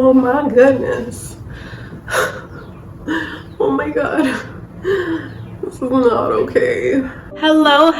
Oh my goodness. Oh my god. This is not okay. Hello.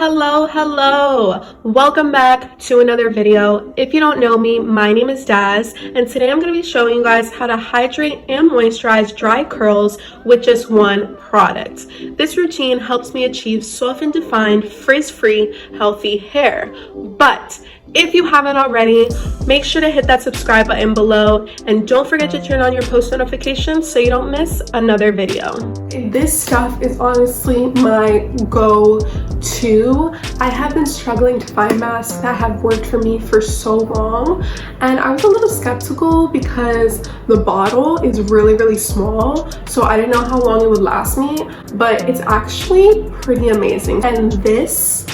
Welcome back to another video. If you don't know me, my name is Daz, and today I'm going to be showing you guys how to hydrate and moisturize dry curls with just one product. This routine helps me achieve soft and defined, frizz-free, healthy hair. But if you haven't already, make sure to hit that subscribe button below, and don't forget to turn on your post notifications so you don't miss another video. This stuff is honestly my go-to. I have been struggling to find masks that have worked for me for so long, and I was a little skeptical because the bottle is really small, so I didn't know how long it would last me, but it's actually pretty amazing. And this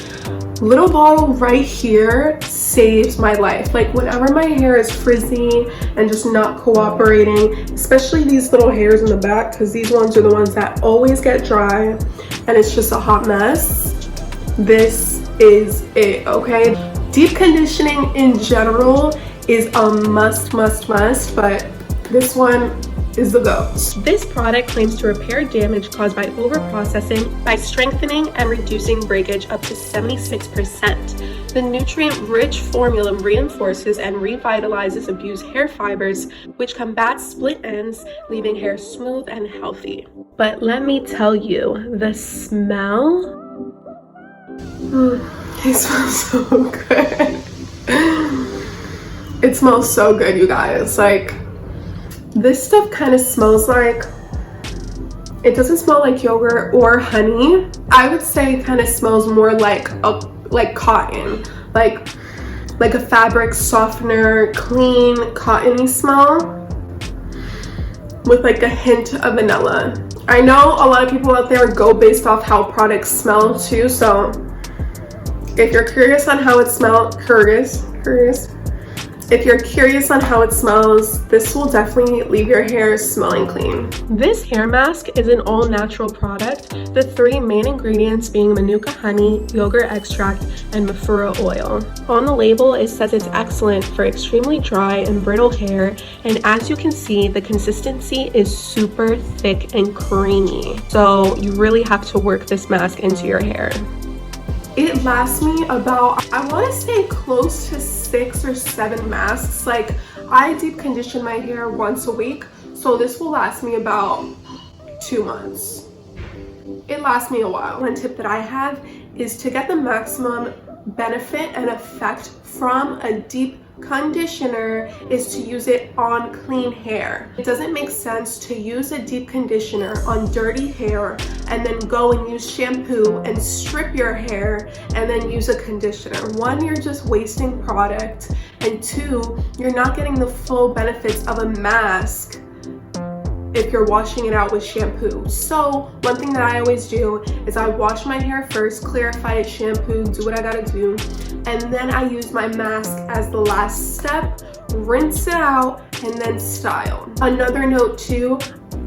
little bottle right here saves my life. Like whenever my hair is frizzy and just not cooperating, especially these little hairs in the back, because these ones are the ones that always get dry and it's just a hot mess, this is it. Okay, deep conditioning in general is a must, but this one is the go. This product claims to repair damage caused by overprocessing by strengthening and reducing breakage up to 76%. The nutrient-rich formula reinforces and revitalizes abused hair fibers, which combats split ends, leaving hair smooth and healthy. But let me tell you, the smell, it smells so good. It smells so good, you guys. Like, this stuff kind of smells like, it doesn't smell like yogurt or honey. I would say it kind of smells more like cotton, like a fabric softener, clean, cottony smell with like a hint of vanilla. I know a lot of people out there go based off how products smell too, so if you're curious on how it smells, if you're curious on how it smells, this will definitely leave your hair smelling clean. This hair mask is an all-natural product, the three main ingredients being Manuka honey, yogurt extract, and Mafura oil. On the label, it says it's excellent for extremely dry and brittle hair, and as you can see, the consistency is super thick and creamy. So you really have to work this mask into your hair. It lasts me about, I want to say close to 6 or 7 masks. Like, I deep condition my hair once a week, so this will last me about 2 months. It lasts me a while. One tip that I have is to get the maximum benefit and effect from a deep conditioner is to use it on clean hair. It doesn't make sense to use a deep conditioner on dirty hair and then go and use shampoo and strip your hair and then use a conditioner. One, you're just wasting product, and two, you're not getting the full benefits of a mask if you're washing it out with shampoo. So one thing that I always do is I wash my hair first, clarify it, shampoo, do what I gotta do, and then I use my mask as the last step, rinse it out, and then style. Another note too,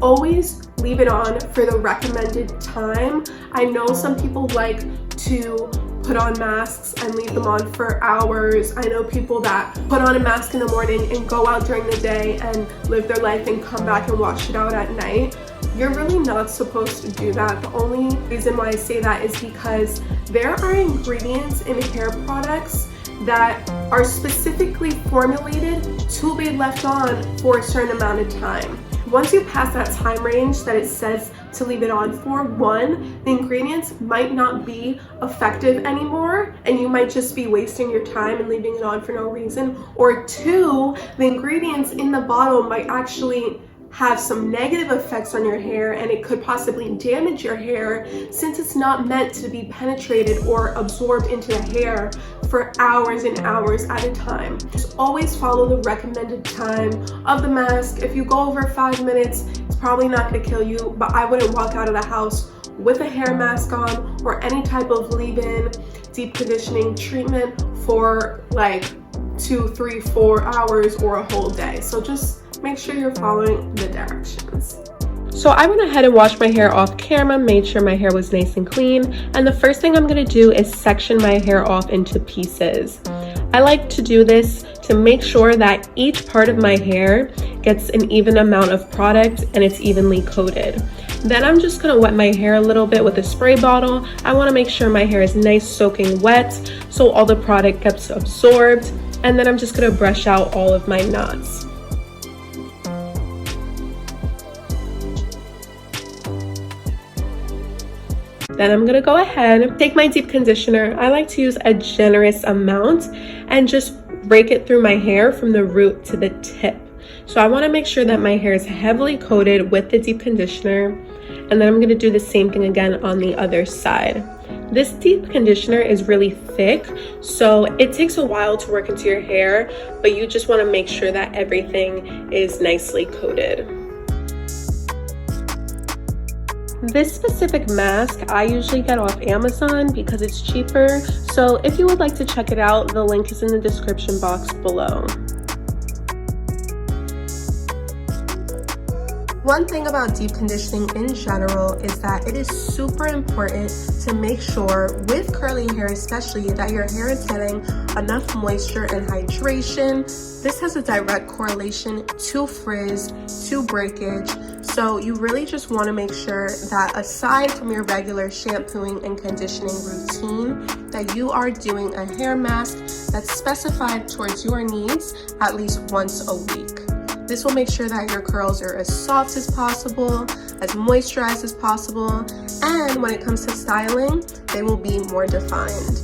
always leave it on for the recommended time. I know some people like to put on masks and leave them on for hours. I know people that put on a mask in the morning and go out during the day and live their life and come back and wash it out at night. You're really not supposed to do that. The only reason why I say that is because there are ingredients in hair products that are specifically formulated to be left on for a certain amount of time. Once you pass that time range that it says to leave it on for, one, the ingredients might not be effective anymore and you might just be wasting your time and leaving it on for no reason, or two, the ingredients in the bottle might actually have some negative effects on your hair and it could possibly damage your hair since it's not meant to be penetrated or absorbed into the hair for hours and hours at a time. Just always follow the recommended time of the mask. If you go over 5 minutes, it's probably not going to kill you, but I wouldn't walk out of the house with a hair mask on or any type of leave-in deep conditioning treatment for like 2, 3, 4 hours or a whole day. So just make sure you're following the directions. So I went ahead and washed my hair off camera, made sure my hair was nice and clean, and the first thing I'm going to do is section my hair off into pieces. I like to do this to to make sure that each part of my hair gets an even amount of product and it's evenly coated. Then I'm just gonna wet my hair a little bit with a spray bottle. I wanna make sure my hair is nice soaking wet so all the product gets absorbed. And then I'm just gonna brush out all of my knots. Then I'm gonna go ahead, take my deep conditioner. I like to use a generous amount and just rake it through my hair from the root to the tip. So I wanna make sure that my hair is heavily coated with the deep conditioner. And then I'm gonna do the same thing again on the other side. This deep conditioner is really thick, so it takes a while to work into your hair, but you just wanna make sure that everything is nicely coated. This specific mask I usually get off Amazon because it's cheaper, so if you would like to check it out, the link is in the description box below. One thing about deep conditioning in general is that it is super important to make sure, with curly hair especially, that your hair is getting enough moisture and hydration. This has a direct correlation to frizz, to breakage. So you really just want to make sure that aside from your regular shampooing and conditioning routine, that you are doing a hair mask that's specified towards your needs at least once a week. This will make sure that your curls are as soft as possible, as moisturized as possible, and when it comes to styling, they will be more defined.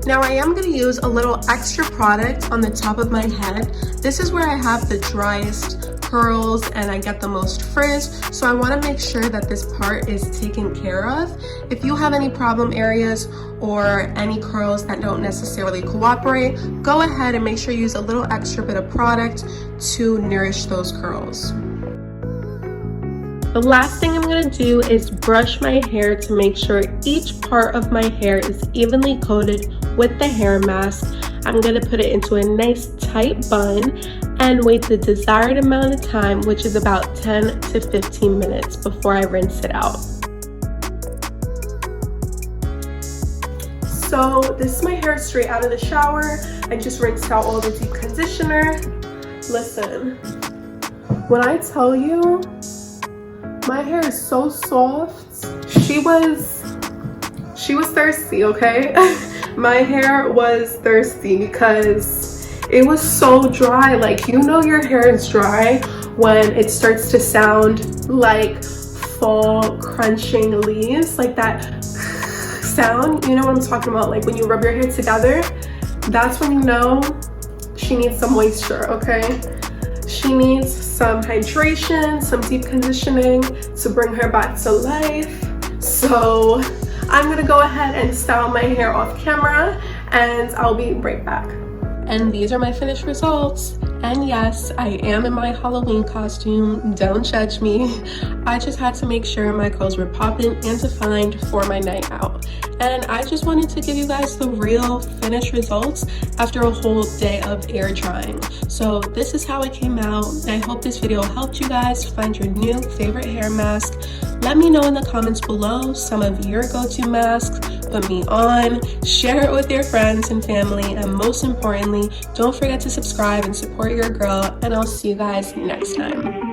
Now I am going to use a little extra product on the top of my head. This is where I have the driest curls and I get the most frizz, so I want to make sure that this part is taken care of. If you have any problem areas or any curls that don't necessarily cooperate, go ahead and make sure you use a little extra bit of product to nourish those curls. The last thing I'm going to do is brush my hair to make sure each part of my hair is evenly coated with the hair mask. I'm going to put it into a nice tight bun and wait the desired amount of time, which is about 10 to 15 minutes before I rinse it out. So this is my hair straight out of the shower. I just rinsed out all the deep conditioner. Listen, when I tell you, my hair is so soft. She was thirsty, okay? My hair was thirsty because it was so dry. Like, you know your hair is dry when it starts to sound like fall crunching leaves, like that sound. You know what I'm talking about? Like when you rub your hair together, that's when you know she needs some moisture, okay? She needs some hydration, some deep conditioning to bring her back to life. So I'm gonna go ahead and style my hair off camera and I'll be right back. And these are my finished results. And yes, I am in my Halloween costume. Don't judge me. I just had to make sure my curls were popping and defined for my night out. And I just wanted to give you guys the real finished results after a whole day of air drying. So this is how it came out. I hope this video helped you guys find your new favorite hair mask. Let me know in the comments below some of your go-to masks. Put me on, share it with your friends and family, and most importantly, don't forget to subscribe and support your girl, and I'll see you guys next time.